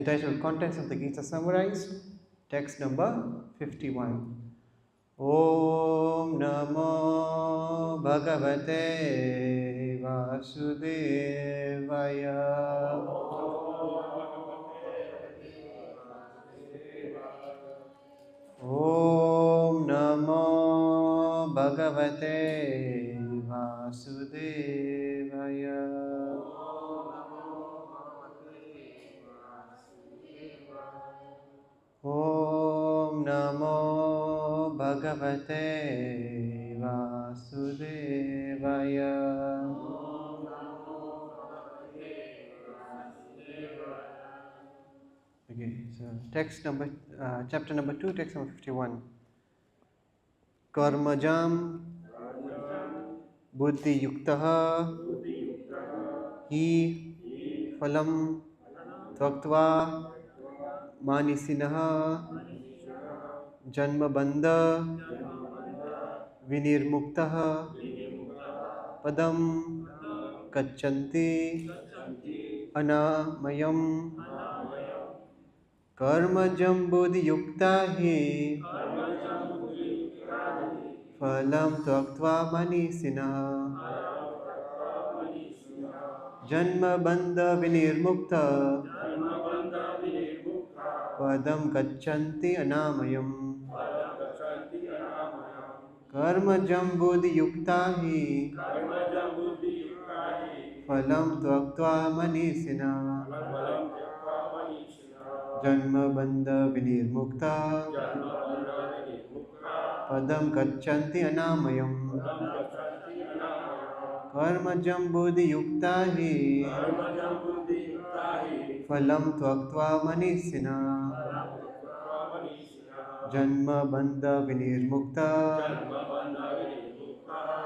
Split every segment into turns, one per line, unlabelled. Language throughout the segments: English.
Entitled Contents of the Gita Summarized, text number 51. Om Namo Bhagavate Vasudevaya. Om Namo Bhagavate Vasudevaya. Om Namo Bhagavate Vasudevaya. Okay, so chapter number 2, text number 51. Karmajam buddhi yuktaha hi phalam tvaktva manisinaha janma bandha vinirmuktaha padam gachanti anamayam karmajam buddhi yukta hi phalam tvaktva manisinaha janma bandha vinirmukta padam gachanti anamayam karmajam buddhi yukta hi phalam tvaktva manisina janma bandha vinirmukta padam gachanti anamayam karmajam buddhi yukta hi phalam tvaktva manisina janma bandha vinirmukta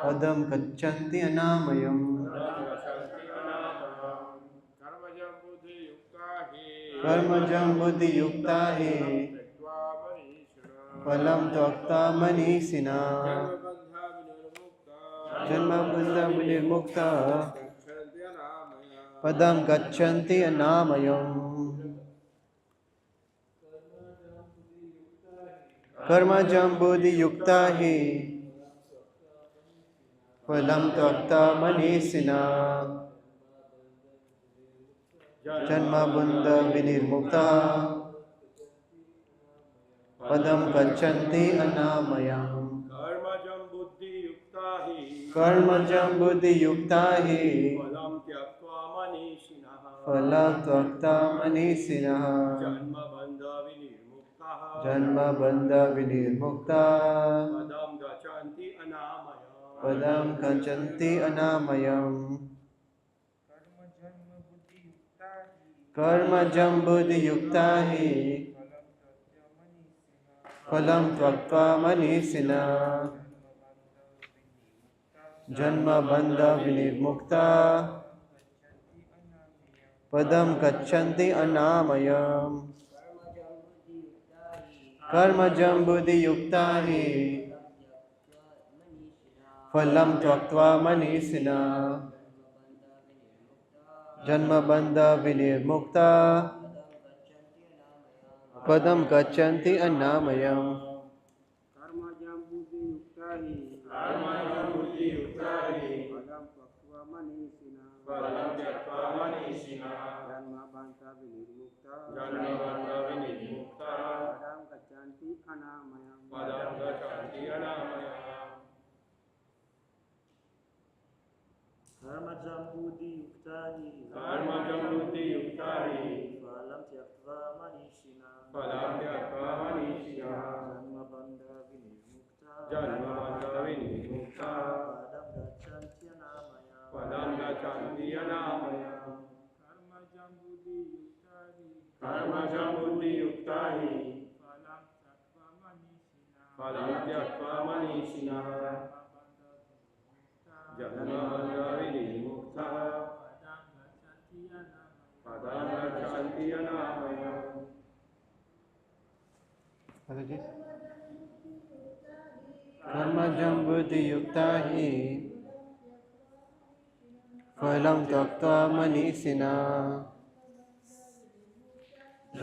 padam gachanti anamayam karmajam buddhi yukta hi phalam tvaktva manisina janma bandha vinirmukta padam gachanti anamayam karmajam buddhi yukta hi phalam tvaktva manisina janma bandha vinirmukta padam gachanti anamayam karmajam buddhi yukta hi phalam tvaktva manisina janma bandha vinirmukta padam gachanti anamayam karmajam buddhi yukta hi phalam tvaktva manisina janma bandha vinirmukta padam gachanti anamayam karmajam buddhi yukta hi phalam tvaktva manisina janma bandha vinirmukta padam gachanti anamayam
karmajam buddhi yukta hi phalam tvaktva manisina janma bandha vinirmukta padam gachanti anamayam karmajam buddhi yukta hi phalam tvaktva manisina janma bandha vinirmukta padam gachanti anamayam karmajam buddhi yukta hi phalam tyaktva manisina janma bandha vinirmukta padam gachanti anamayam
karmajam buddhi yukta hi phalam tvaktva manisina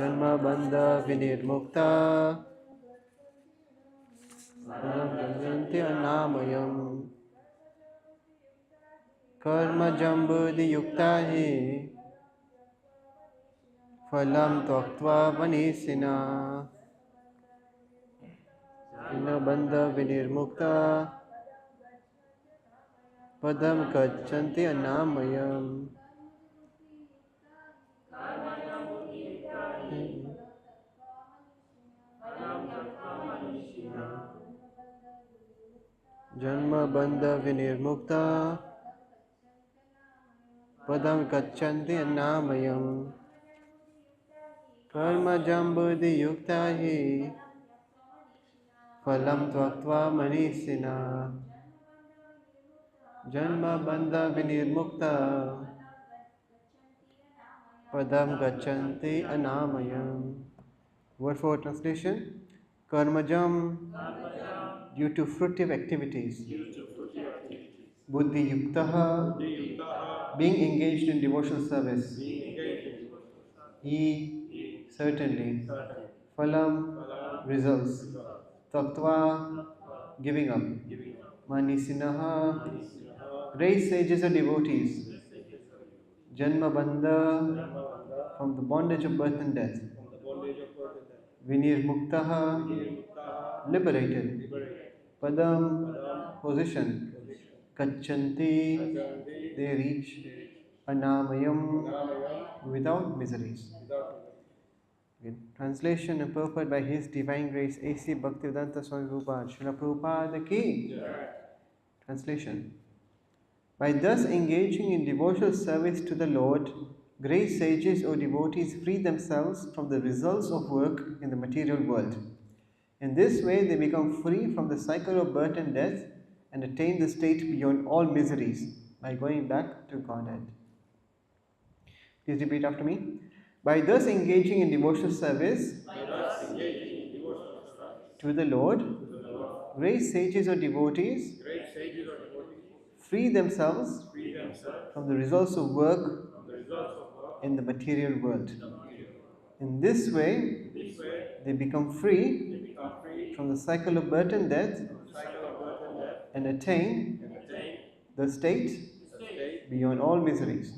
Janma bandha vinirmukta Janti anamayam Karma jambudhi yukta hi Phalam tvaktva vanisina Janma bandha vinirmukta Padam gachanti anamayam Janma bandha vinirmukta Padam gachanti anamayam Karma jambudhi yukta hi Phalam tvaktva manisina Janma bandha vinirmukta Padam gachanti anamayam. Word for translation: Karmajam, due to fruitive activities. Buddhi yuktaha, being engaged in devotional service. He, certainly. Phalam, results. Tattva, giving up. Manisinaha, great sages or devotees. Janma bandha, from the bondage of birth and death. Vinir muktaha, liberated. Padam, position. Kachanti, they reach. Anamayam, without miseries. Translation and purport by His Divine Grace A.C. Bhaktivedanta Swami Prabhupada Srila Prabhupada ki. Translation: by thus engaging in devotional service to the Lord, great sages or devotees free themselves from the results of work in the material world. In this way, they become free from the cycle of birth and death and attain the state beyond all miseries by going back to Godhead. Please repeat after me. By thus engaging in devotional service to the Lord, great sages or devotees free themselves from the results of work in the material world. In this way, they become free from the cycle of birth and death and attain the state beyond all miseries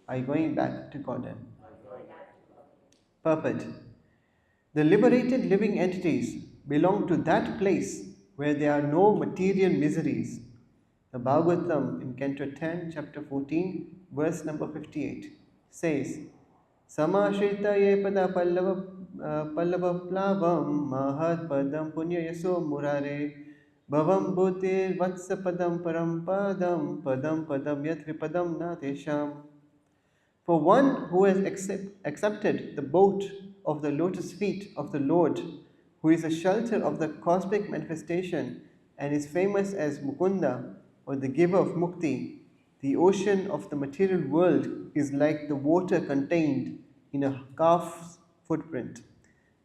by going back to Godhead. Purport: the liberated living entities belong to that place where there are no material miseries. The Bhagavatam in Canto 10, Chapter 14, verse number 58 says, Samashita ye pada pallava plavam mahat padam punya yaso murare bhavam bhutir vatsa padam param padam yat vipadam na tesham. For one who has accepted the boat of the lotus feet of the Lord, who is a shelter of the cosmic manifestation and is famous as Mukunda, or the giver of mukti, the ocean of the material world is like the water contained in a calf's footprint.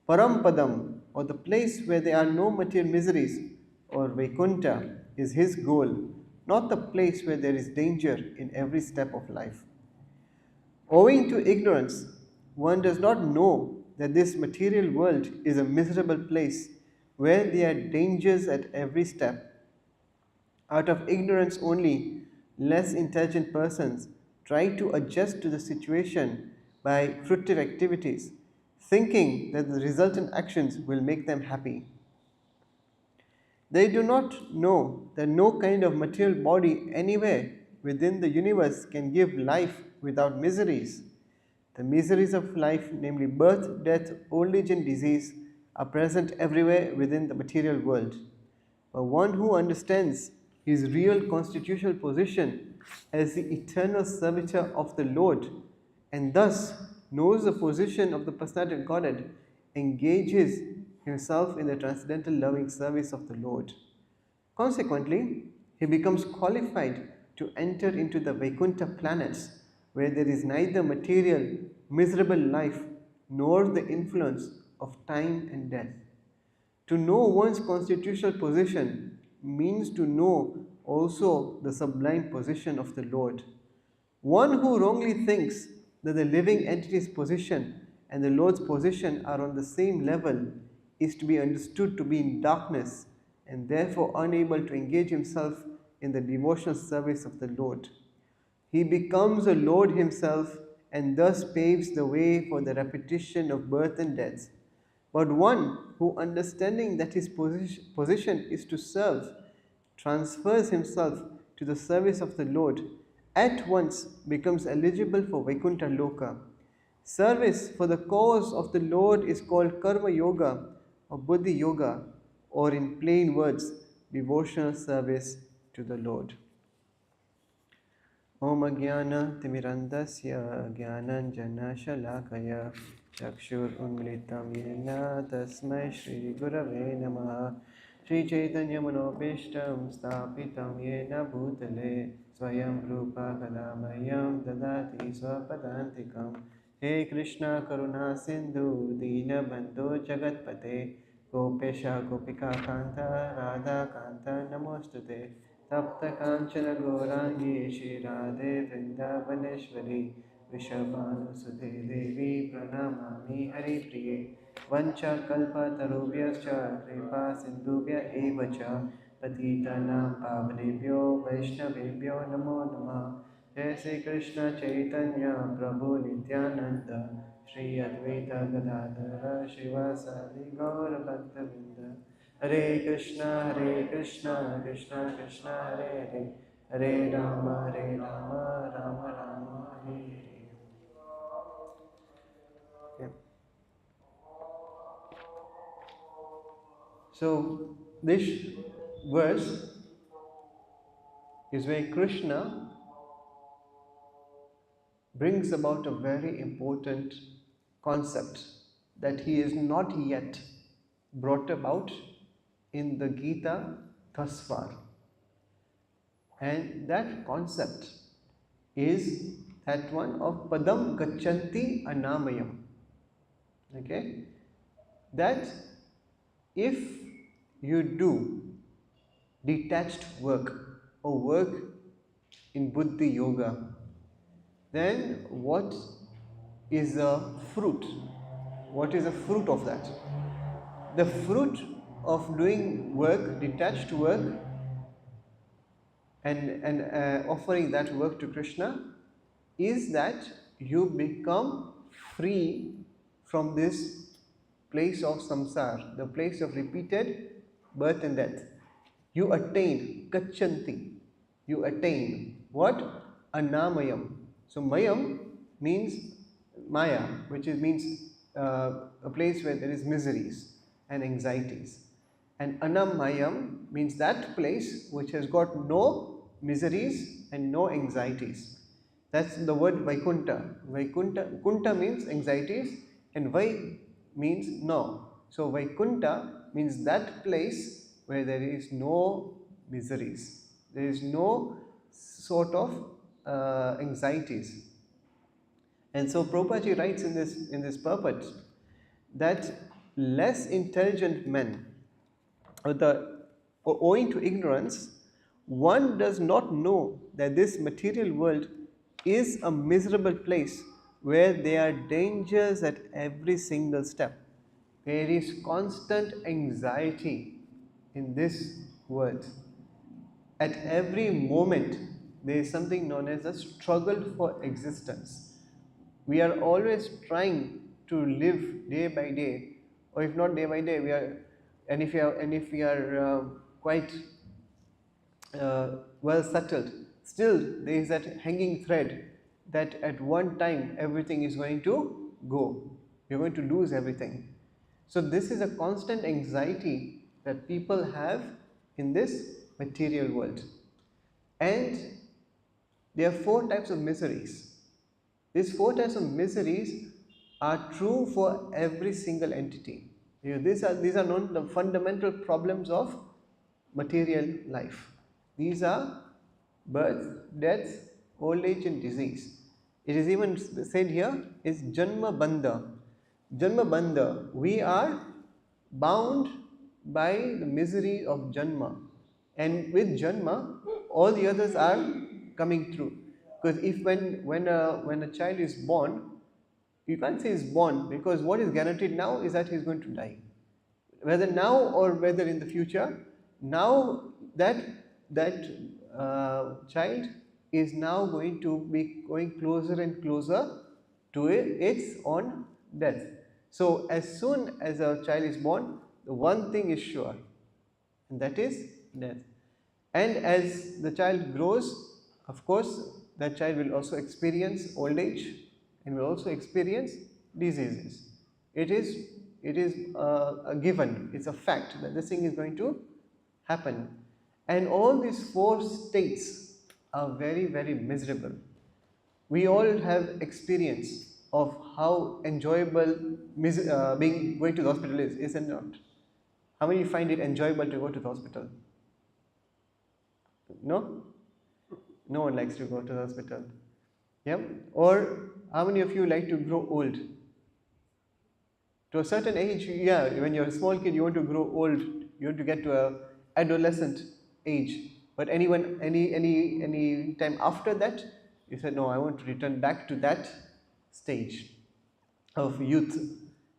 Parampadam, or the place where there are no material miseries, or Vaikuntha, is his goal, not the place where there is danger in every step of life. Owing to ignorance, one does not know that this material world is a miserable place where there are dangers at every step. Out of ignorance only, less intelligent persons try to adjust to the situation by fruitive activities, thinking that the resultant actions will make them happy. They do not know that no kind of material body anywhere within the universe can give life without miseries. The miseries of life, namely birth, death, old age, and disease, are present everywhere within the material world. But one who understands his real constitutional position as the eternal servitor of the Lord and thus knows the position of the personality of Godhead engages himself in the transcendental loving service of the Lord. Consequently, he becomes qualified to enter into the Vaikuntha planets where there is neither material, miserable life nor the influence of time and death. To know one's constitutional position means to know also the sublime position of the Lord. One who wrongly thinks that the living entity's position and the Lord's position are on the same level is to be understood to be in darkness and therefore unable to engage himself in the devotional service of the Lord. He becomes a Lord himself and thus paves the way for the repetition of birth and death. But one who, understanding that his position is to serve, transfers himself to the service of the Lord, at once becomes eligible for Vaikuntha Loka. Service for the cause of the Lord is called Karma Yoga or Buddhi Yoga, or in plain words, devotional service to the Lord. Om Jnana Timirandasya Jnananjana Shalakaya Chakshur Unmilitam Yena Tasmai Shri Gurave Namaha Shri Chaitanya Manobishtam Stapitam Yena Bhutale Swayam Rupa Kadamayam Dadati Swapadantikam He Krishna Karuna Sindhu Dina Bandhu Jagatpate Gopesha Gopika Kanta Radha Kanta Namostute तप्त कांचन गौरांगी श्रीराधे वृंदावनेश्वरी वृषभानुसुते देवी प्रणमामि हरिप्रिये वंशकल्पतरुभ्यश्च कृपा सिन्धुभ्य एव च पतितानां पावनेभ्यो वैष्णवेभ्यो नमो नमः जय श्री कृष्ण चैतन्य प्रभु Nityanand Shri Advaita Gadadhar श्रीवासादि गौरभक्तवृंद Hare Krishna Krishna Krishna Hare Hare Hare Rama Rama Rama Hare Hare. Okay. So this verse is where Krishna brings about a very important concept that he is not yet brought about in the Gita thus far. And that concept is that one of Padam Gachanti Anamayam. Okay? That if you do detached work or work in Buddhi Yoga, then what is the fruit? What is the fruit of that? The fruit of doing work, detached work, and offering that work to Krishna is that you become free from this place of samsara, the place of repeated birth and death. You attain kachanti. You attain what? Anamayam. So mayam means maya, which means a place where there is miseries and anxieties. And anamayam means that place which has got no miseries and no anxieties. That's the word Vaikuntha. Kunta means anxieties and Vai means no. So Vaikuntha means that place where there is no miseries. There is no sort of anxieties. And so Prabhupada writes in this purport that less intelligent men, owing to ignorance, one does not know that this material world is a miserable place where there are dangers at every single step. There is constant anxiety in this world. At every moment, there is something known as a struggle for existence. We are always trying to live day by day, or if not day by day, if we are quite well settled, still there is that hanging thread that at one time everything is going to go. You're going to lose everything. So this is a constant anxiety that people have in this material world. And there are four types of miseries. These four types of miseries are true for every single entity. These are known the fundamental problems of material life. These are birth, death, old age and disease. It is even said here is Janma Bandha. Janma Bandha, we are bound by the misery of Janma. And with Janma, all the others are coming through. Because if when a child is born, You can't say he's born, because what is guaranteed now is that he's going to die. Whether now or whether in the future, now that child is now going to be going closer and closer to its own death. So as soon as a child is born, the one thing is sure, and that is death. And as the child grows, of course, that child will also experience old age and will also experience diseases. It is a given, it's a fact that this thing is going to happen. And all these four states are very, very miserable. We all have experience of how enjoyable being going to the hospital is it not? How many find it enjoyable to go to the hospital? No? No one likes to go to the hospital. Yeah? Or how many of you like to grow old? To a certain age, yeah, when you're a small kid, you want to grow old. You want to get to a adolescent age. But any time after that, you said, no, I want to return back to that stage of youth.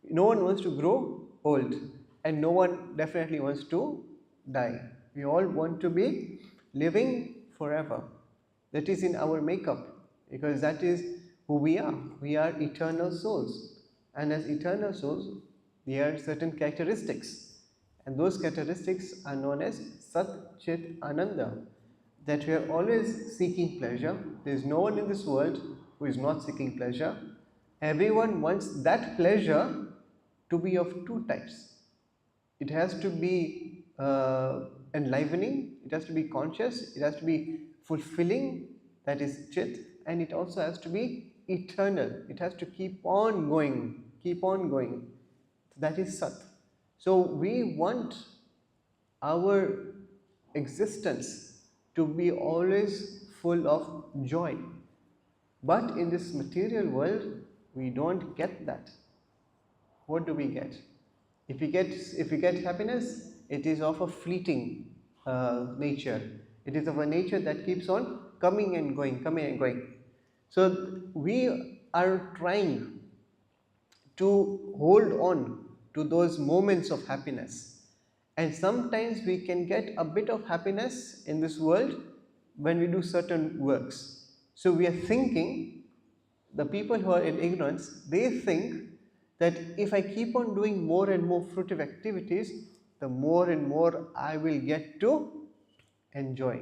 No one wants to grow old, and no one definitely wants to die. We all want to be living forever. That is in our makeup, because that is who we are. We are eternal souls, and as eternal souls, we have certain characteristics, and those characteristics are known as Sat Chit Ananda. That we are always seeking pleasure. There is no one in this world who is not seeking pleasure. Everyone wants that pleasure to be of two types. It has to be enlivening, it has to be conscious, it has to be fulfilling, that is Chit, and it also has to be eternal. It has to keep on going, keep on going. That is Sat. So we want our existence to be always full of joy. But in this material world, we don't get that. What do we get? If we get happiness, it is of a fleeting nature. It is of a nature that keeps on coming and going, coming and going. So we are trying to hold on to those moments of happiness. And sometimes we can get a bit of happiness in this world when we do certain works. So we are thinking, the people who are in ignorance, they think that if I keep on doing more and more fruitive activities, the more and more I will get to enjoy.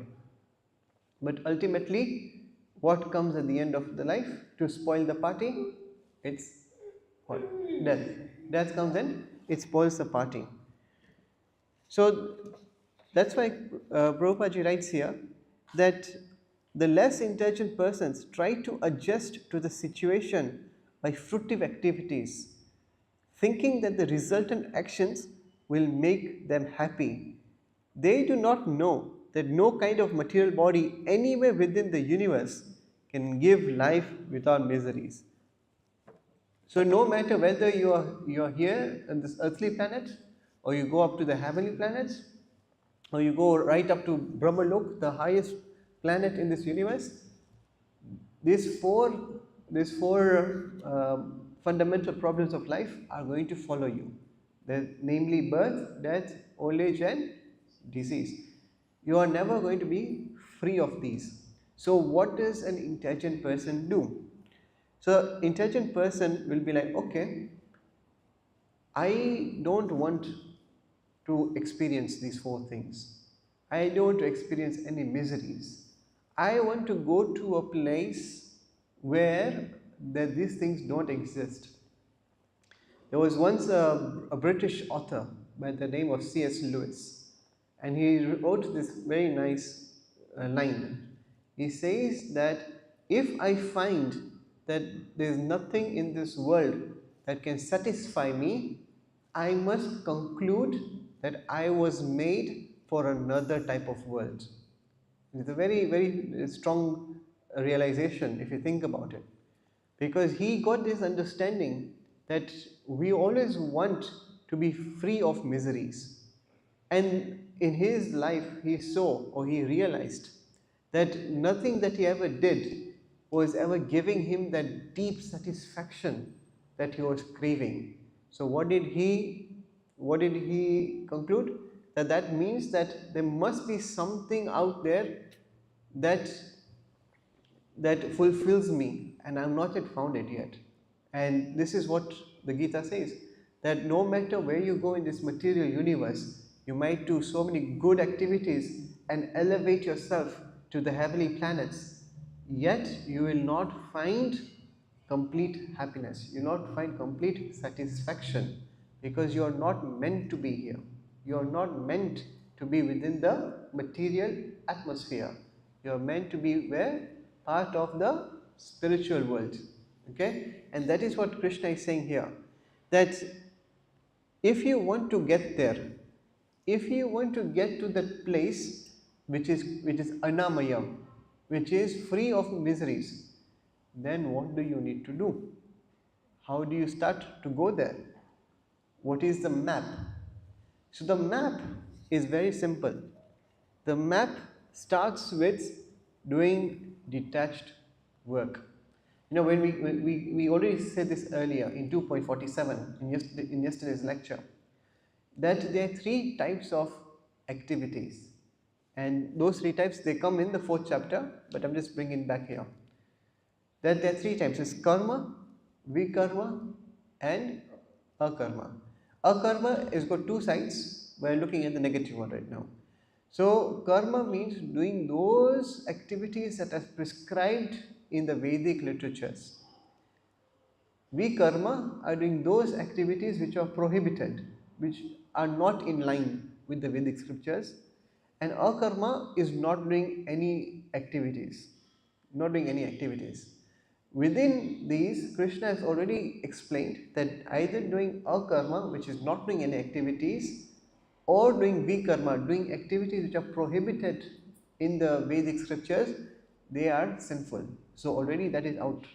But ultimately, what comes at the end of the life to spoil the party? It's what? Death. Death comes and it spoils the party. So that's why Prabhupada writes here that the less intelligent persons try to adjust to the situation by fruitive activities, thinking that the resultant actions will make them happy. They do not know that no kind of material body anywhere within the universe can give life without miseries. So no matter whether you are here on this earthly planet, or you go up to the heavenly planets, or you go right up to Brahmalok, the highest planet in this universe, these four fundamental problems of life are going to follow you. Namely birth, death, old age, and disease. You are never going to be free of these. So what does an intelligent person do? So intelligent person will be like, okay, I don't want to experience these four things. I don't want to experience any miseries. I want to go to a place where these things don't exist. There was once a British author by the name of C.S. Lewis, and he wrote this very nice line. He says that if I find that there is nothing in this world that can satisfy me, I must conclude that I was made for another type of world. It's a very, very strong realization if you think about it, because he got this understanding that we always want to be free of miseries. And in his life, he saw, or he realized, that nothing that he ever did was ever giving him that deep satisfaction that he was craving. So what did he conclude? That means that there must be something out there that fulfills me, and I'm not yet found it yet. And this is what the Gita says, that no matter where you go in this material universe, you might do so many good activities and elevate yourself to the heavenly planets, yet you will not find complete happiness, you will not find complete satisfaction, because you are not meant to be here. You are not meant to be within the material atmosphere. You are meant to be where? Part of the spiritual world. Okay? And that is what Krishna is saying here. That if you want to get there, if you want to get to that place which is anamayam, which is free of miseries, then what do you need to do? How do you start to go there? What is the map? So the map is very simple. The map starts with doing detached work. When we already said this earlier in 2.47 in yesterday's lecture, that there are three types of activities, and those three types, they come in the fourth chapter, but I'm just bringing it back here. That there are three types: is karma, vikarma, and akarma. Akarma has got two sides. We're looking at the negative one right now. So karma means doing those activities that are prescribed in the Vedic literatures. Vikarma are doing those activities which are prohibited, which are not in line with the Vedic scriptures. And akarma is not doing any activities. Not doing any activities. Within these, Krishna has already explained that either doing akarma, which is not doing any activities, or doing vikarma, doing activities which are prohibited in the Vedic scriptures, they are sinful. So already that is out.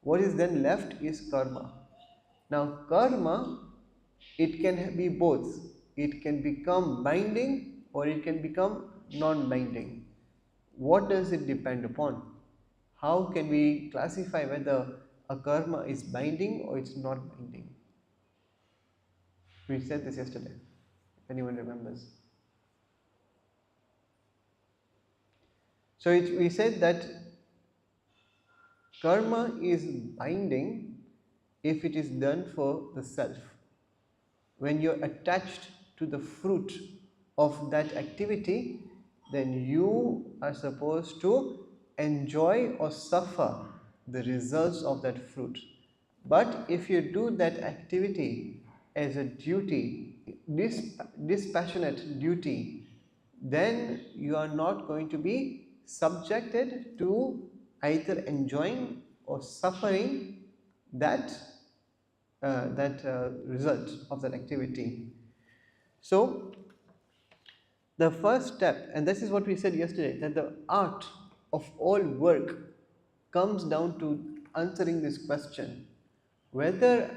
What is then left is karma. Now karma, it can be both. It can become binding or it can become non-binding. What does it depend upon? How can we classify whether a karma is binding or it's not binding? We said this yesterday, if anyone remembers. So we said that karma is binding if it is done for the self. When you're attached to the fruit of that activity, then you are supposed to enjoy or suffer the results of that fruit. But if you do that activity as a duty, dispassionate duty, then you are not going to be subjected to either enjoying or suffering that result of that activity. So the first step, and this is what we said yesterday, that the art of all work comes down to answering this question: whether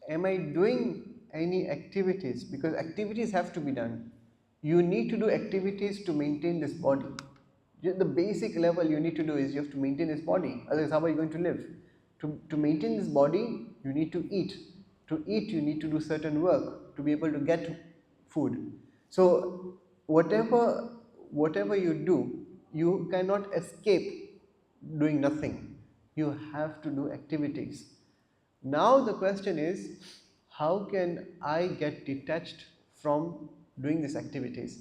am I doing any activities? Because activities have to be done. You need to do activities to maintain this body. The basic level you need to do is you have to maintain this body. Otherwise, how are you going to live? To maintain this body, you need to eat. To eat, you need to do certain work to be able to get food. So whatever you do, you cannot escape doing nothing. You have to do activities. Now the question is, how can I get detached from doing these activities?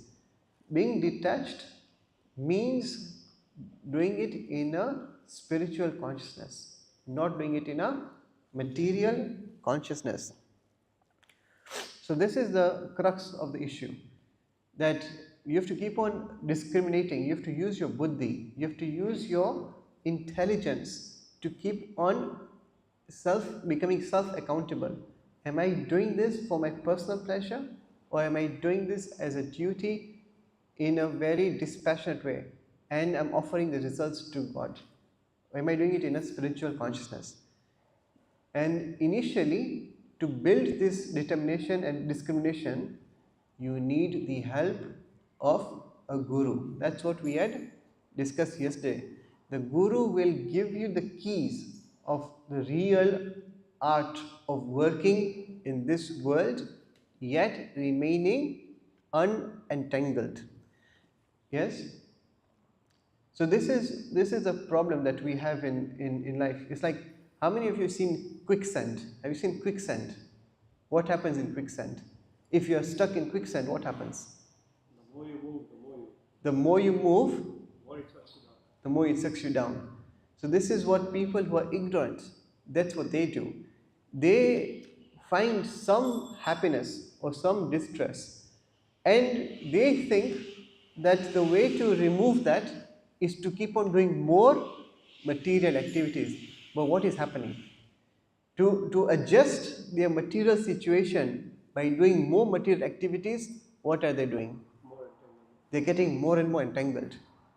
Being detached means doing it in a spiritual consciousness, not doing it in a material consciousness. So this is the crux of the issue, that you have to keep on discriminating, you have to use your buddhi, you have to use your intelligence to keep on becoming self-accountable. Am I doing this for my personal pleasure, or am I doing this as a duty in a very dispassionate way, and I'm offering the results to God? Or am I doing it in a spiritual consciousness? And initially, to build this determination and discrimination, you need the help of a guru. That's what we had discussed yesterday. The guru will give you the keys of the real art of working in this world yet remaining unentangled. Yes? So this is a problem that we have in life. It's like, how many of you have seen quicksand? Have you seen quicksand? What happens in quicksand? If you are stuck in quicksand, what happens?
The more you move,
The more you move,
more it sucks you down.
the more it sucks you down. So this is what people who are ignorant, that's what they do. They find some happiness or some distress, and they think that the way to remove that is to keep on doing more material activities. But what is happening? To adjust their material situation by doing more material activities, what are they doing?
More entangled.
They're getting more and more entangled.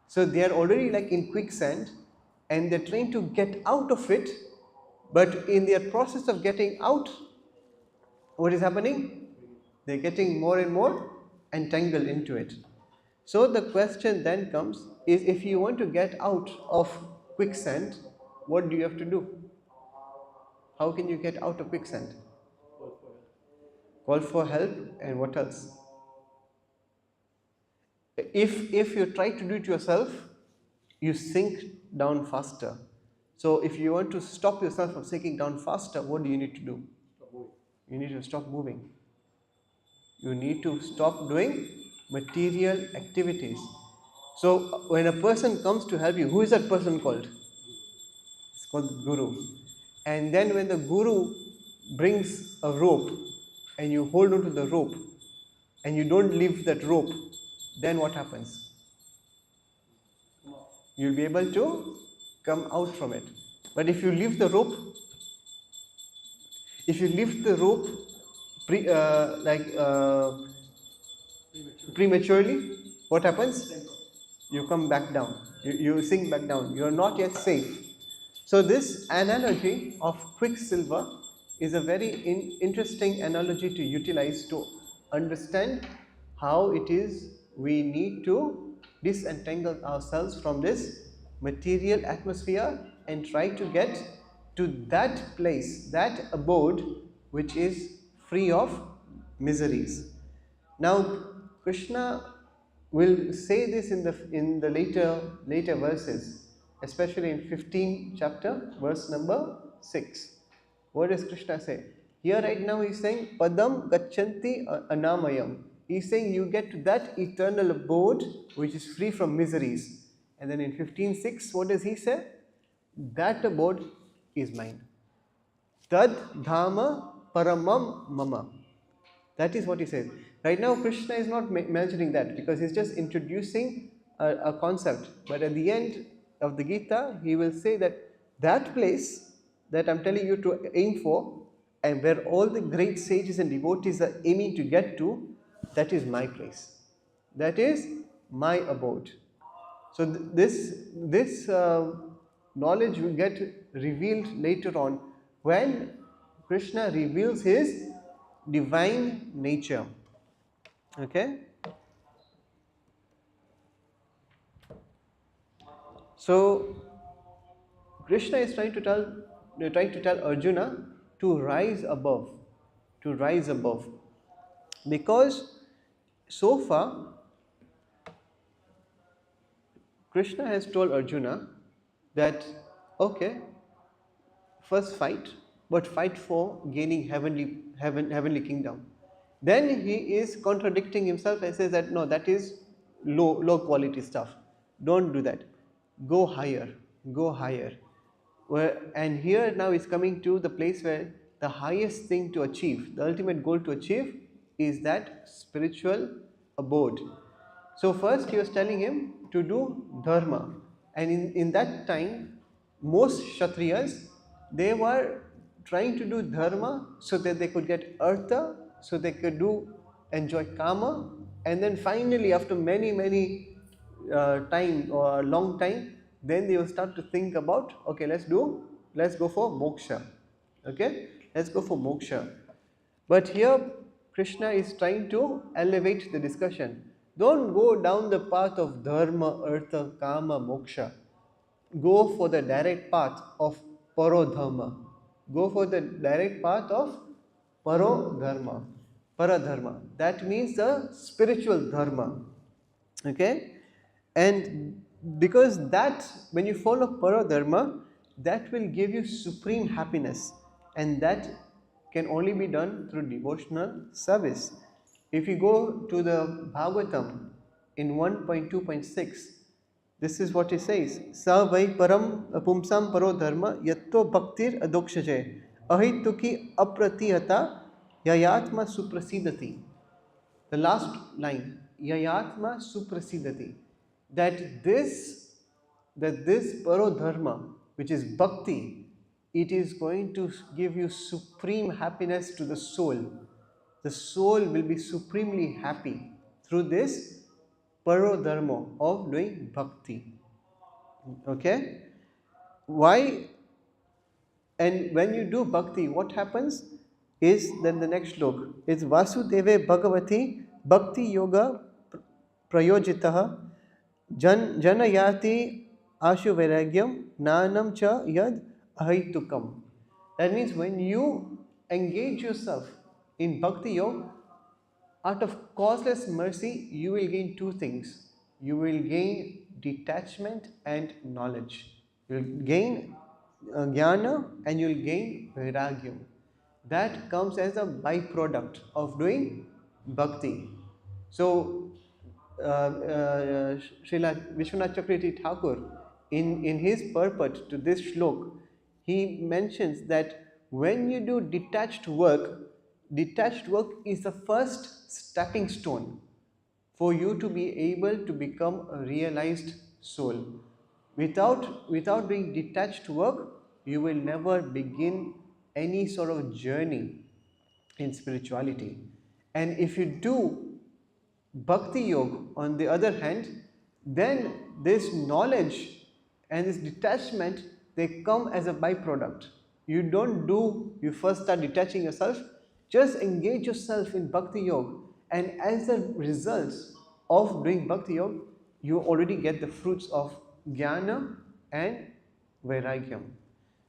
So they are already like in quicksand, and they're trying to get out of it, but in their process of getting out, what is happening? They're getting more and more entangled into it. So the question then comes is, if you want to get out of quicksand, what do you have to do? How can you get out of quicksand?
Call for help.
Call for help, and what else? If you try to do it yourself, you sink down faster. So if you want to stop yourself from sinking down faster, what do you need to do?
Stop moving.
You need to stop moving. You need to stop doing material activities. So when a person comes to help you, who is that person called? It's called the Guru. And then when the Guru brings a rope and you hold on to the rope and you don't leave that rope, then what happens?
Come on.
You'll be able to come out from it. But if you leave the rope, pre, like prematurely, what happens? You come back down. You sink back down. You are not yet safe. So this analogy of quicksilver is a very interesting analogy to utilize to understand how it is we need to disentangle ourselves from this material atmosphere and try to get to that place, that abode which is free of miseries. Now Krishna will say this in the later verses, especially in 15th chapter, verse number 6. What does Krishna say? Here right now he's saying Padam Gachanti Anamayam. He's saying you get to that eternal abode which is free from miseries. And then in 15:6, what does he say? That abode is mine. Tad Dhama Paramam Mama. That is what he says. Right now, Krishna is not mentioning that because he's just introducing a concept. But at the end of the Gita, he will say that that place that I'm telling you to aim for, and where all the great sages and devotees are aiming to get to, that is my place. That is my abode. So this knowledge will get revealed later on when Krishna reveals his divine nature. Okay? So Krishna is trying to tell Arjuna to rise above, because so far Krishna has told Arjuna that okay, first fight, but fight for gaining heavenly kingdom. Then he is contradicting himself and says that no, that is low quality stuff. Don't do that. Go higher, go higher. And here now is coming to the place where the highest thing to achieve, the ultimate goal to achieve, is that spiritual abode. So first he was telling him to do dharma, and in that time most Kshatriyas, they were trying to do dharma so that they could get artha, so they could enjoy kama, and then finally after many time or a long time, then they will start to think about, okay, let's go for moksha. Okay, let's go for moksha. But here Krishna is trying to elevate the discussion. Don't go down the path of dharma, artha, kama, moksha. Go for the direct path of parodharma. go for the direct path of Parodharma. Paradharma. That means the spiritual dharma. Okay? And because that, when you follow Paradharma, that will give you supreme happiness, and that can only be done through devotional service. If you go to the Bhagavatam in 1.2.6, this is what it says: Sa vai param pumsam paro dharma yatto bhaktir adokshaje ahituki apratihata yayatma suprasidati. The last line, yayatma suprasidati, that this parodharma, which is bhakti, it is going to give you supreme happiness to the soul. The soul will be supremely happy through this parodharma of doing bhakti. Okay? Why? And when you do bhakti, what happens is, then the next slok is Vasudeve Bhagavati Bhakti Yoga Prayojitah Janayati Ashu Vairagyam Nanam Cha Yad Ahaitukam. That means when you engage yourself in bhakti yoga, out of causeless mercy, you will gain two things. You will gain detachment and knowledge. You will gain jnana and you will gain vairagyam. That comes as a byproduct of doing bhakti. So, Srila Vishwanath Chakravarti Thakur, in his purport to this shlok, he mentions that when you do detached work is the first stepping stone for you to be able to become a realized soul. Without doing detached work, you will never begin any sort of journey in spirituality. And if you do Bhakti Yoga, on the other hand, then this knowledge and this detachment, they come as a byproduct. You first start detaching yourself, just engage yourself in Bhakti Yoga, and as a result of doing Bhakti Yoga, you already get the fruits of Jnana and Vairagyam.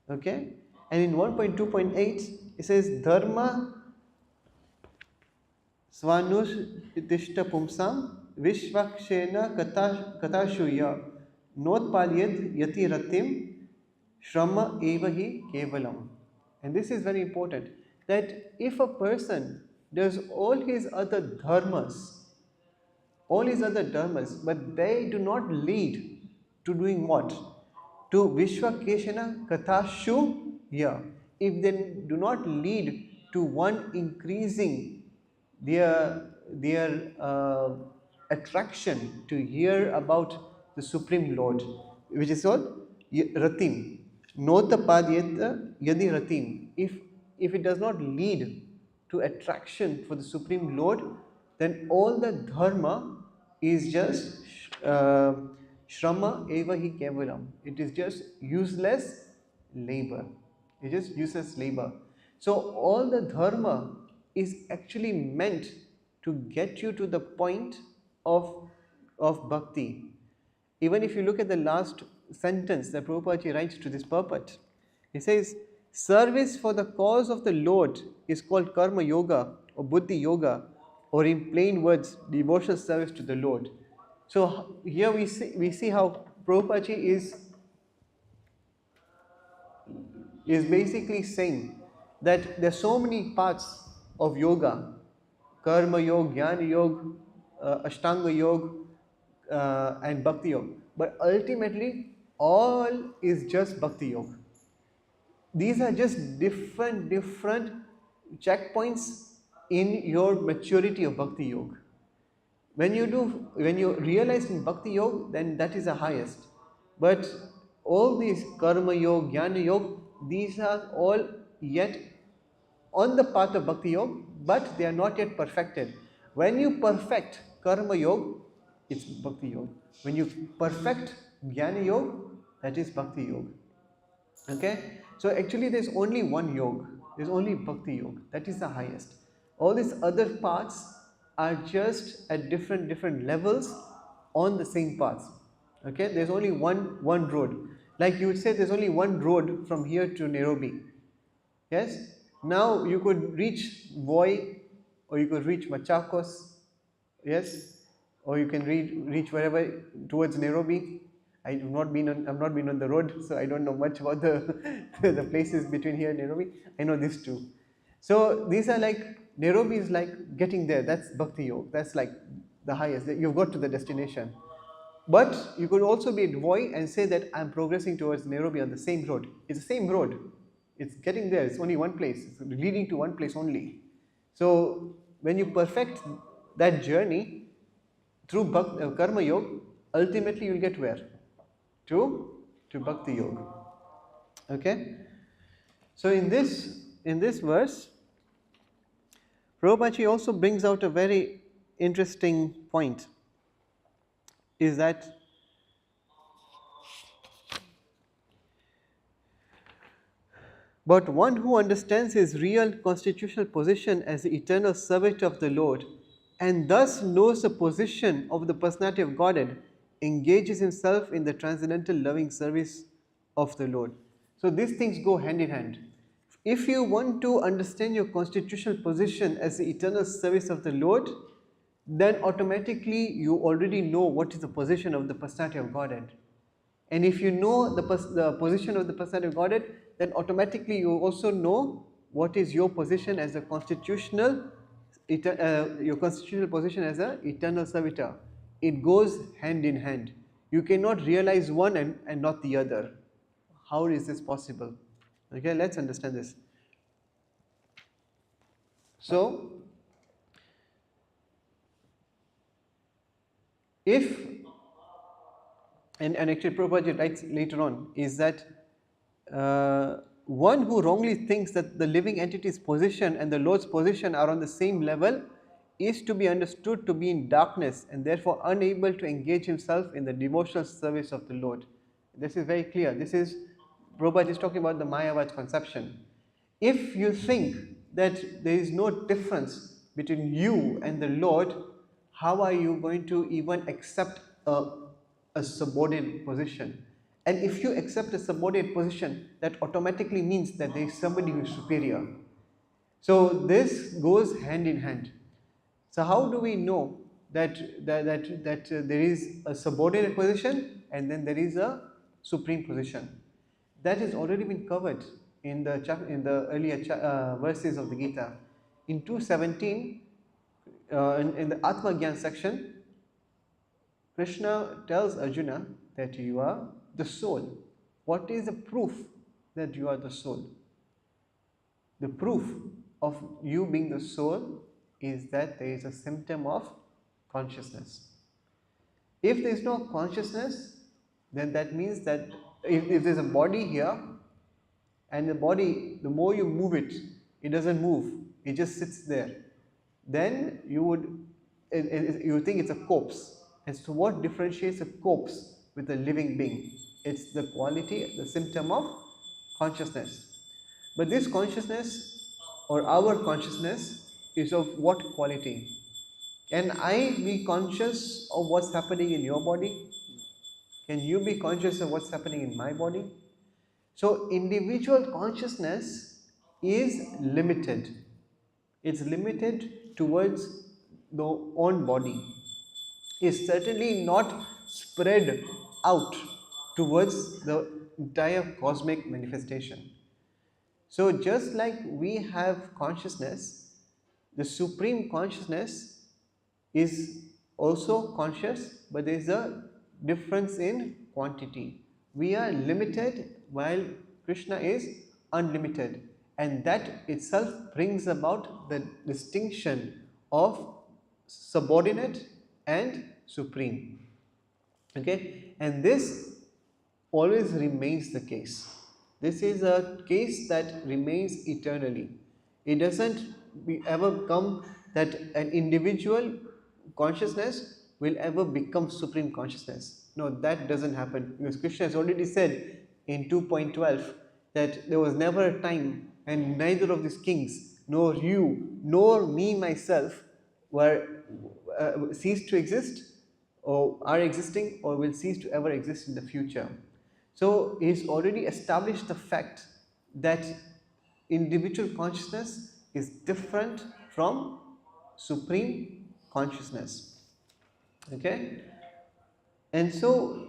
Okay? And in 1.2.8, it says, Dharma Swanushitishta pumsam vishvakshena katashuya notpalyad yati ratim shrama evahi kevalam. And this is very important, that if a person does all his other dharmas, but they do not lead to doing what? To Vishvakeshana Kathashu ya. If they do not lead to one increasing their attraction to hear about the Supreme Lord, which is called Ratim. Nota Padyeta Yadi Ratim. If it does not lead to attraction for the Supreme Lord, then all the dharma is just shrama eva hi kevalam. It is just useless labor. It is useless labor. So all the dharma is actually meant to get you to the point of bhakti. Even if you look at the last sentence that Prabhupada writes to this purport, he says, service for the cause of the Lord is called karma yoga or buddhi yoga, or in plain words, devotional service to the Lord. So here we see how Prabhupada is basically saying that there are so many parts of yoga: karma yoga, jnana yoga, ashtanga yoga, and bhakti yoga. But ultimately, all is just bhakti yoga. These are just different checkpoints in your maturity of bhakti yoga. When you realize in bhakti yoga, then that is the highest. But all these karma yoga, jnana yoga, these are all yet on the path of bhakti yoga, but they are not yet perfected. When you perfect karma yoga, it's bhakti yoga. When you perfect jnana yoga, that is bhakti yoga. Okay? So actually there's only one yoga. There's only bhakti yoga. That is the highest. All these other paths are just at different levels on the same path. Okay? There's only one road. Like you would say, there's only one road from here to Nairobi. Yes? Now you could reach Voi, or you could reach Machakos, yes? Or you can reach wherever towards Nairobi. I've not been on the road, so I don't know much about the the places between here and Nairobi. I know these two. So these are like, Nairobi is like getting there. That's Bhakti Yoga. That's like the highest. You've got to the destination. But you could also be at Voi and say that I'm progressing towards Nairobi on the same road. It's the same road. It's getting there. It's only one place. It's leading to one place only. So when you perfect that journey through Karma Yoga, ultimately you'll get where? To Bhakti Yoga. Okay? So in this verse, Prabhupada also brings out a very interesting point, is that but one who understands his real constitutional position as the eternal servant of the Lord and thus knows the position of the personality of Godhead engages himself in the transcendental loving service of the Lord. So these things go hand in hand. If you want to understand your constitutional position as the eternal service of the Lord, then automatically you already know what is the position of the personality of Godhead. And if you know the position of the personality of Godhead, then automatically you also know what is your position as a your constitutional position as an eternal servitor. It goes hand in hand. You cannot realize one and not the other. How is this possible? Okay, let's understand this. So, if and actually Prabhupada writes later on, is that one who wrongly thinks that the living entity's position and the Lord's position are on the same level is to be understood to be in darkness and therefore unable to engage himself in the devotional service of the Lord. This is very clear. This is, Prabhupada is talking about the Mayavad conception. If you think that there is no difference between you and the Lord, how are you going to even accept a subordinate position? And if you accept a subordinate position, that automatically means that there is somebody who is superior. So this goes hand in hand. So how do we know that there is a subordinate position and then there is a supreme position? That has already been covered in the earlier verses of the Gita. In 217, in the Atma Gyan section, Krishna tells Arjuna that you are the soul. What is the proof that you are the soul? The proof of you being the soul is that there is a symptom of consciousness. If there is no consciousness, then that means that if there is a body here, and the body, the more you move it, it doesn't move, it just sits there, then you would you think it's a corpse. And so what differentiates a corpse with a living being? It's the quality, the symptom of consciousness. But this consciousness or our consciousness is of what quality? Can I be conscious of what's happening in your body? Can you be conscious of what's happening in my body? So individual consciousness is limited. It's limited towards the own body. It's certainly not spread out towards the entire cosmic manifestation. So just like we have consciousness, the supreme consciousness is also conscious, but there is a difference in quantity. We are limited while Krishna is unlimited, and that itself brings about the distinction of subordinate and supreme. Okay, and this always remains the case. This is a case that remains eternally. It doesn't ever come that an individual consciousness will ever become supreme consciousness. No, that doesn't happen, because Krishna has already said in 2.12 that there was never a time and neither of these kings, nor you, nor me myself, were ceased to exist, or are existing, or will cease to ever exist in the future. So he's already established the fact that individual consciousness is different from supreme consciousness. Okay? And so,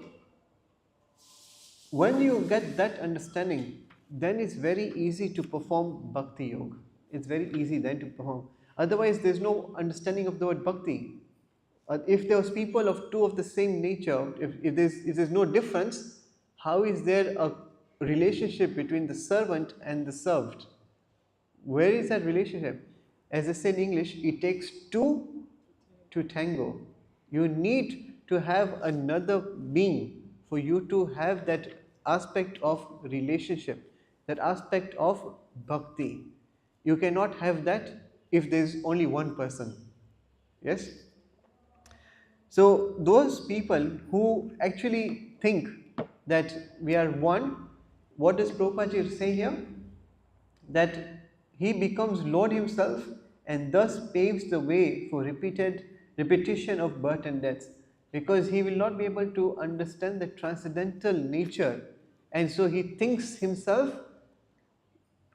when you get that understanding, then it's very easy to perform bhakti yoga. It's very easy then to perform. Otherwise, there's no understanding of the word bhakti. If there's people of two of the same nature, if there's no difference, how is there a relationship between the servant and the served? Where is that relationship? As I say in English, it takes two to tango. You need to have another being for you to have that aspect of relationship, that aspect of bhakti. You cannot have that if there is only one person. Yes? So, those people who actually think that we are one, what does Prabhupada say here? That he becomes Lord himself and thus paves the way for repeated repetition of birth and death, because he will not be able to understand the transcendental nature, and so he thinks himself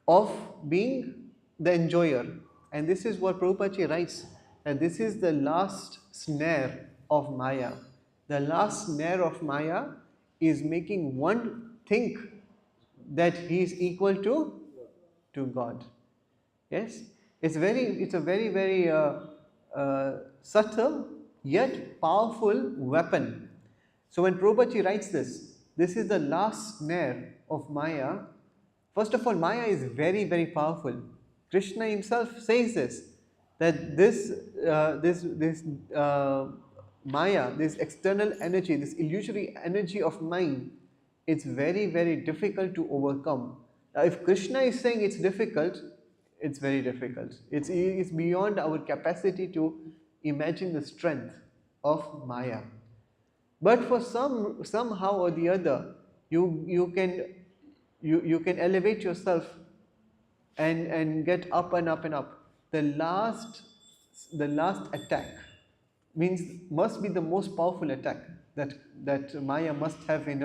of being the enjoyer. And this is what Prabhupada writes, that this is the last snare of Maya. The last snare of Maya is making one think that he is equal to God. Yes, it's a very subtle yet powerful weapon. So when Prabhupada writes this is the last snare of Maya. First of all, Maya is very powerful. Krishna himself says this, that this Maya, this external energy, this illusory energy of mind, it's very difficult to overcome. Now, if Krishna is saying it's difficult, it's very difficult. It's beyond our capacity to imagine the strength of Maya. But for somehow or the other, you can elevate yourself and get up and up and up. The last attack must be the most powerful attack that Maya must have in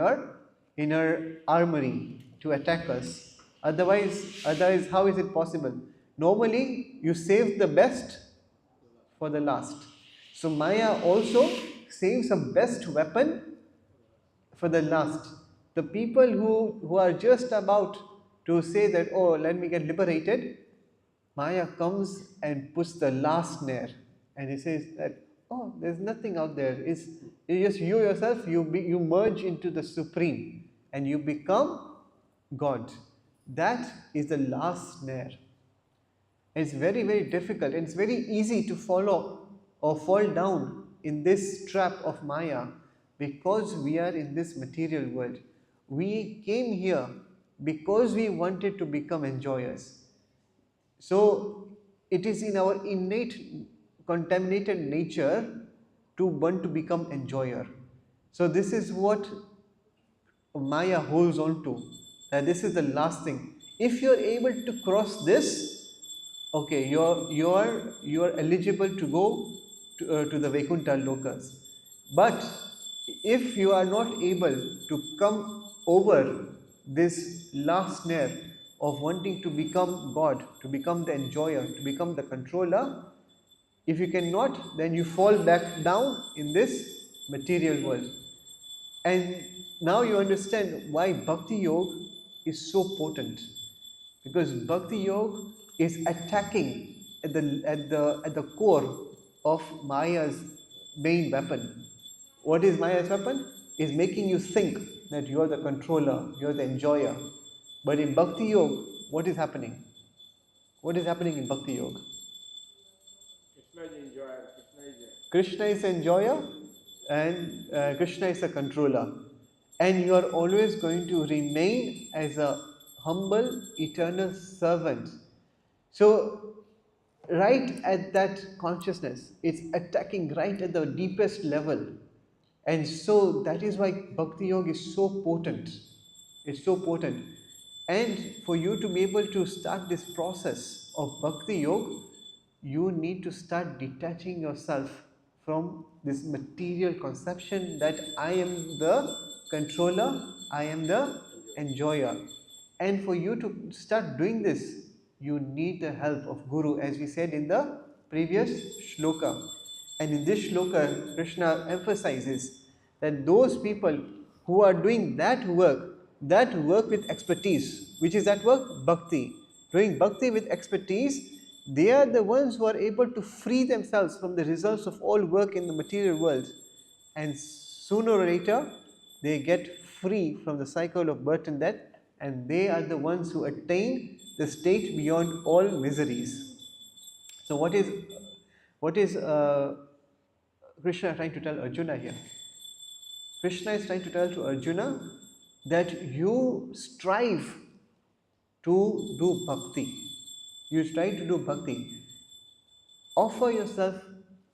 her armory to attack us. Otherwise, how is it possible? Normally, you save the best for the last. So Maya also saves a best weapon for the last. The people who are just about to say that, oh, let me get liberated, Maya comes and puts the last snare, and he says that, oh, there's nothing out there. It's just you yourself. You merge into the supreme, and you become God. That is the last snare. It's very difficult, and it's very easy to follow or fall down in this trap of Maya, because we are in this material world. We came here because we wanted to become enjoyers. So it is in our innate contaminated nature to want to become enjoyer. So this is what Maya holds on to. And this is the last thing. If you are able to cross this, okay, you are eligible to go to the Vaikuntha lokas. But if you are not able to come over this last snare of wanting to become God, to become the enjoyer, to become the controller, if you cannot, then you fall back down in this material world. And now you understand why Bhakti Yoga is so potent. Because Bhakti Yoga is attacking at the core of Maya's main weapon. What is Maya's weapon? Is making you think that you are the controller, you are the enjoyer. But in Bhakti Yoga, what is happening? What is happening in Bhakti Yoga?
Krishna is the enjoyer.
Krishna is the enjoyer, and Krishna is the controller. And you are always going to remain as a humble, eternal servant. So, right at that consciousness, it's attacking right at the deepest level. And so that is why Bhakti Yoga is so potent. It's so potent. And for you to be able to start this process of Bhakti Yoga, you need to start detaching yourself from this material conception that I am the controller, I am the enjoyer. And for you to start doing this, you need the help of Guru, as we said in the previous shloka. And in this shloka, Krishna emphasizes that those people who are doing that work with expertise, which is that work? Bhakti. Doing bhakti with expertise, they are the ones who are able to free themselves from the results of all work in the material world. And sooner or later, they get free from the cycle of birth and death, and they are the ones who attain the state beyond all miseries. So, what is Krishna trying to tell Arjuna here? Krishna is trying to tell to Arjuna that you strive to do bhakti. You try to do bhakti. Offer yourself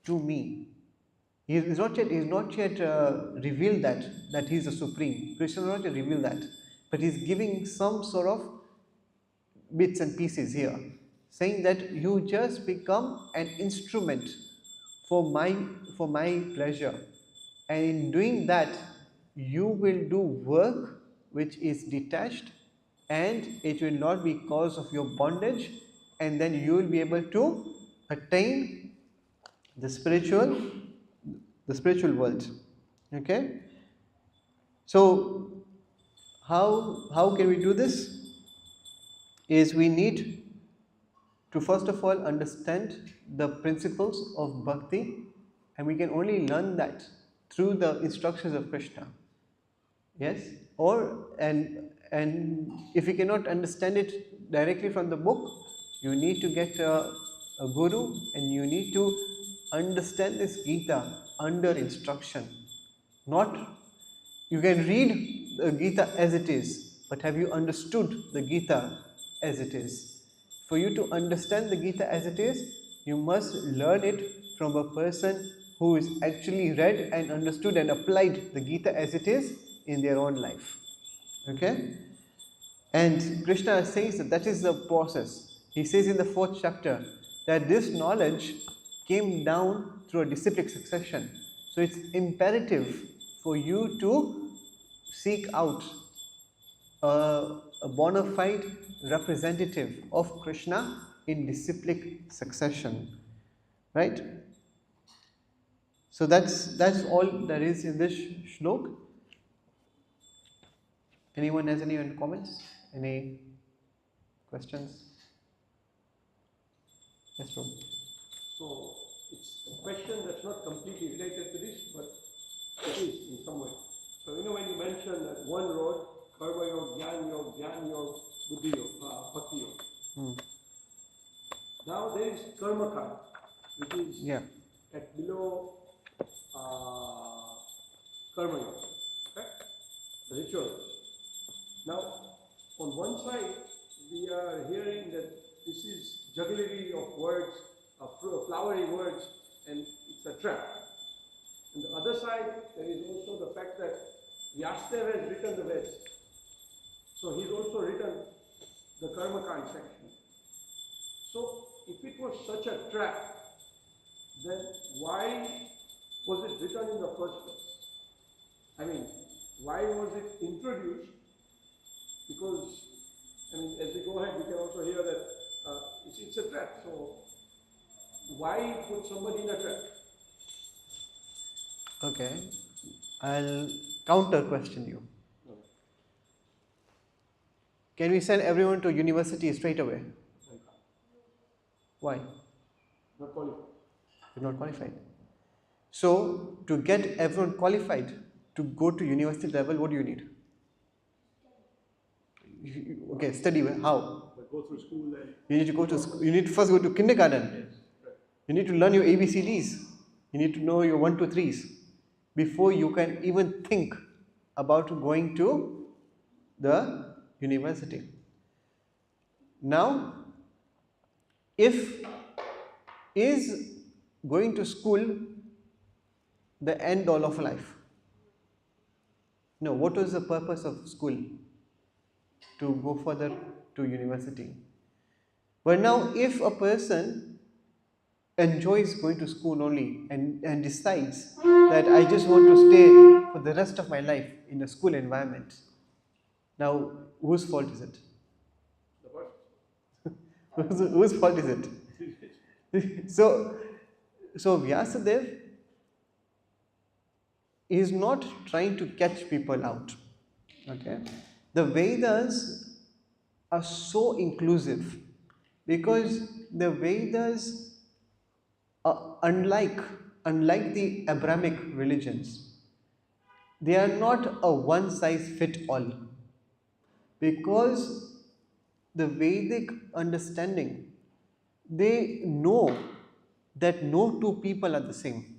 to me. He is not yet revealed that he is the supreme. Krishna has not yet revealed that, but he is giving some sort of bits and pieces here, saying that you just become an instrument for my pleasure, and in doing that, you will do work which is detached, and it will not be cause of your bondage, and then you will be able to attain the spiritual world. Okay, so how can we do this? Is we need to first of all understand the principles of bhakti, and we can only learn that through the instructions of Krishna. Yes, and if you cannot understand it directly from the book, you need to get a guru, and you need to understand this Gita under instruction. Not, you can read the Gita as it is, but have you understood the Gita as it is? For you to understand the Gita as it is, you must learn it from a person who is actually read and understood and applied the Gita as it is in their own life. Okay? And Krishna says that is the process. He says in the 4th chapter that this knowledge came down through a disciplic succession. So it's imperative for you to seek out a bona fide representative of Krishna in disciplic succession. Right? So that's all there is in this shlok. Anyone has any comments? Any questions? Yes, bro.
So it's a question that's not completely related to this, but it is in some way. So when you mentioned that one road, karma yoga, jnana yoga, buddhi yoga, bhakti yoga. Now there is karma kand, which is at below karma yoga, okay? The rituals. Now, on one side, we are hearing that this is jugglery of words, flowery words, and it's a trap. On the other side, there is also the fact that Vyasdev has written the Veds. So he's also written the Karma Kand section. So if it was such a trap, then why was it written in the first place? I mean, why was it introduced? Because, as we go ahead, we can also hear that it's a trap. So why put somebody in a trap?
Okay, I'll counter question you. Can we send everyone to university straight away? Why?
Not qualified.
You're not qualified. So, to get everyone qualified to go to university level, what do you need? Okay, study. How?
Go through school.
You need to go to school. You need to first go to kindergarten.
Yes. Right.
You need to learn your ABCDs. You need to know your 1, 2, 3s before you can even think about going to the university. Now, is going to school the end all of life? No. What was the purpose of school? To go further to university. But now, if a person enjoys going to school only and decides that I just want to stay for the rest of my life in a school environment, now whose fault is it?
The first.
Whose fault is it? So Vyasadev is not trying to catch people out. Okay, the Vedas are so inclusive because the Vedas are unlike the Abrahamic religions. They are not a one size fit all because the Vedic understanding, they know that no two people are the same.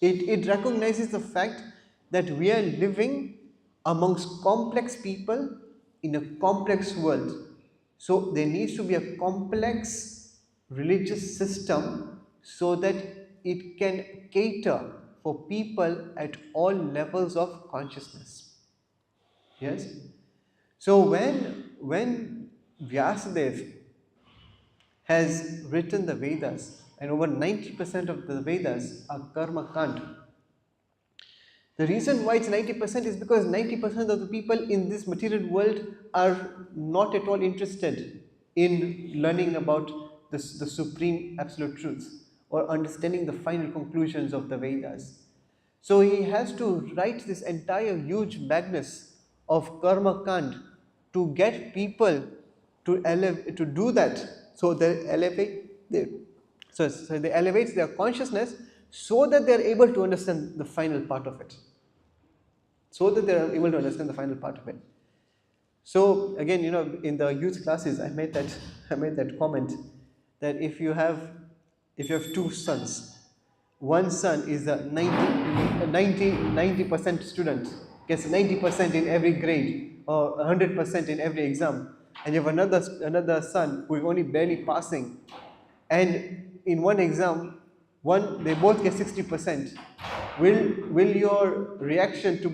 It recognizes the fact that we are living amongst complex people in a complex world. So there needs to be a complex religious system so that it can cater for people at all levels of consciousness. Yes? So when Vyasadev has written the Vedas, and over 90% of the Vedas are karma kand. The reason why it's 90% is because 90% of the people in this material world are not at all interested in learning about the supreme absolute truth or understanding the final conclusions of the Vedas. So he has to write this entire huge magnus of karma kand to get people to do that, so they elevate their, so they elevate their consciousness so that they are able to understand the final part of it, so that they are able to understand the final part of it. So again, in the youth classes, I made that comment that if you have two sons, one son is a 90% student, gets 90% in every grade or 100% in every exam, and you have another son who is only barely passing, and in one exam, they both get 60%. Will your reaction to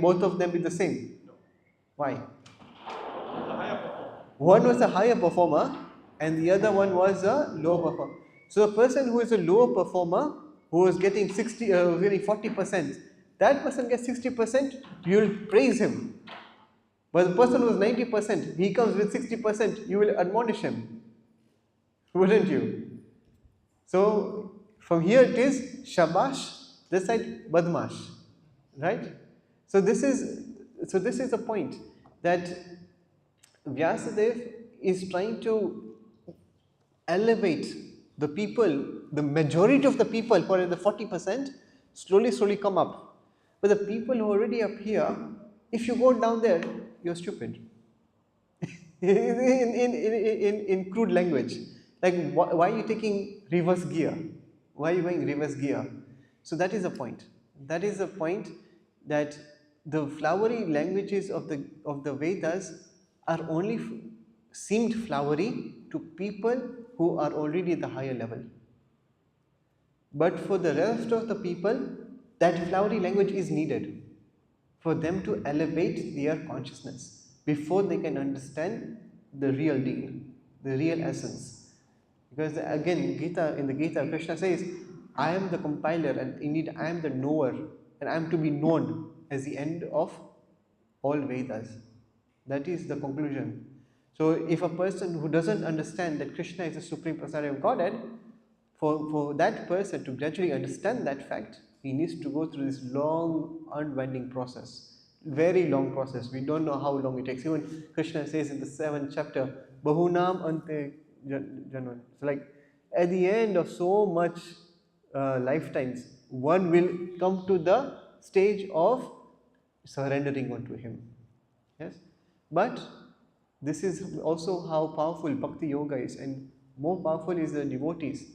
both of them be the same?
No.
Why?
The higher performer.
One was a higher performer and the other one was a lower performer. So a person who is a lower performer, who is getting 40%, that person gets 60%, you'll praise him. But the person who is 90%, he comes with 60%, you will admonish him. Wouldn't you? So from here it is shabash, this side badmash, right? So this is the point that Vyasadev is trying to elevate the people, the majority of the people who are in the 40%, slowly come up. But the people who are already up here, if you go down there, you're stupid. in crude language. Like, why are you taking reverse gear? Why are you going reverse gear? So that is the point. That is the point that the flowery languages of the Vedas are only seemed flowery to people who are already at the higher level. But for the rest of the people, that flowery language is needed for them to elevate their consciousness before they can understand the real deal, the real essence. Because again, in the Gita, Krishna says, I am the compiler and indeed I am the knower and I am to be known as the end of all Vedas. That is the conclusion. So if a person who doesn't understand that Krishna is the supreme personality of Godhead, for that person to gradually understand that fact, he needs to go through this long unwinding process. Very long process. We don't know how long it takes. Even Krishna says in the 7th chapter, Bahunam ante janman. So like at the end of so much lifetimes, one will come to the stage of surrendering unto him. Yes? But this is also how powerful Bhakti Yoga is, and more powerful is the devotees.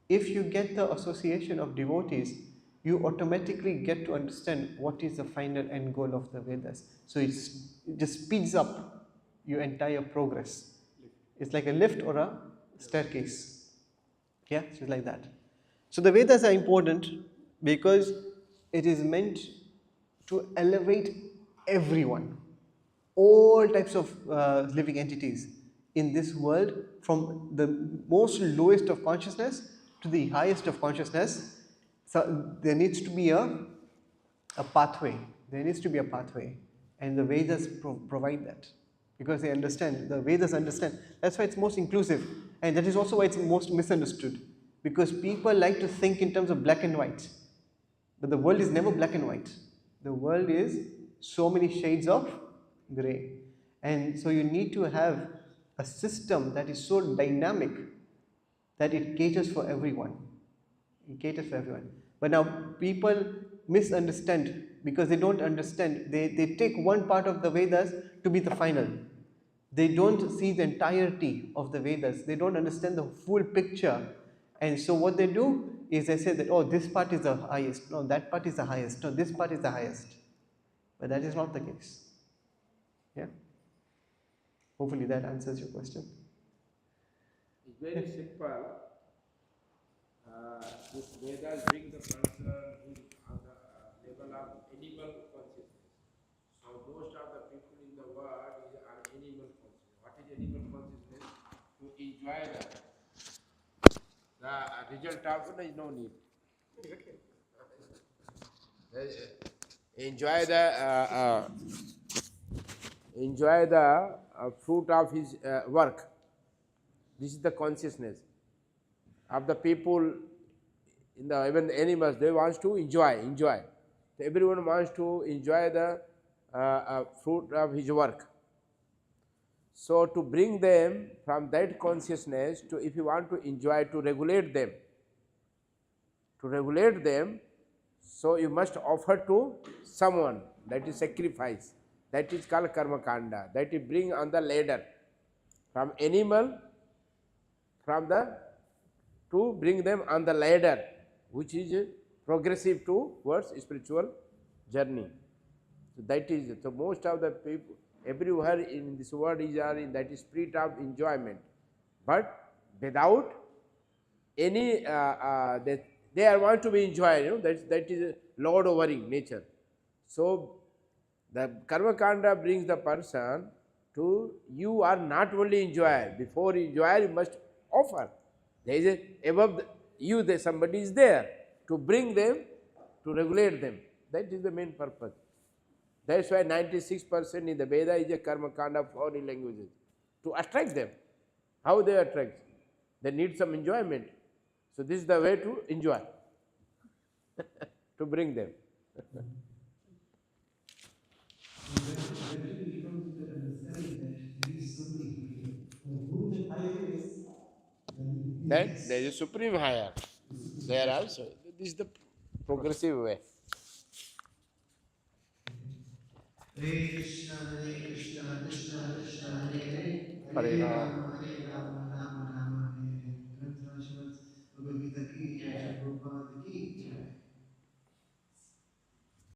If you get the association of devotees, you automatically get to understand what is the final end goal of the Vedas. So it just speeds up your entire progress. It's like a lift or a staircase. Yeah, so it's like that. So the Vedas are important because it is meant to elevate everyone, all types of living entities in this world, from the most lowest of consciousness to the highest of consciousness. So there needs to be a pathway. There needs to be a pathway, and the Vedas provide that. because they understand, the Vedas understand. That's why it's most inclusive, and that is also why it's most misunderstood, because people like to think in terms of black and white, but the world is never black and white. The world is so many shades of gray, and so you need to have a system that is so dynamic that it caters for everyone. It caters for everyone. But now people misunderstand because they don't understand. They take one part of the Vedas to be the final. They don't see the entirety of the Vedas. They don't understand the full picture. And so what they do is they say that, oh, this part is the highest. No, that part is the highest. No, this part is the highest. But that is not the case. Yeah. Hopefully that answers your question.
It's very simple. This Vedas bring the person who is on the level of animal consciousness. So most of the people in the world are animal consciousness. What is animal consciousness? To enjoy the result of there is no need. Enjoy the fruit of his work. This is the consciousness of the people. In the even the animals, they want to enjoy. So everyone wants to enjoy the fruit of his work. So to bring them from that consciousness to, if you want to enjoy, to regulate them, so you must offer to someone. That is sacrifice. That is called karma kanda. That is bring on the ladder from animal, from the to bring them on the ladder, which is progressive towards spiritual journey. So that is, so most of the people everywhere in this world are in that spirit of enjoyment, but without any they are want to be enjoyed. That is a lord overing nature. So the karma kanda brings the person to, you are not only enjoyer. Before enjoyer, you must offer. There is a above you, there somebody is there to bring them, to regulate them. That is the main purpose. That's why 96% in the Veda is a karma kanda of foreign languages, to attract them. How they attract? They need some enjoyment. So this is the way to enjoy, to bring them.
Eventually he comes to the understanding that there is something higher. And who that higher is, then he
Then
is
there is a supreme higher. There also. This is the progressive way.
Hare Krishna, Krishna Krishna, Hare Hare,
Hare
Hare
Rama.
Rama,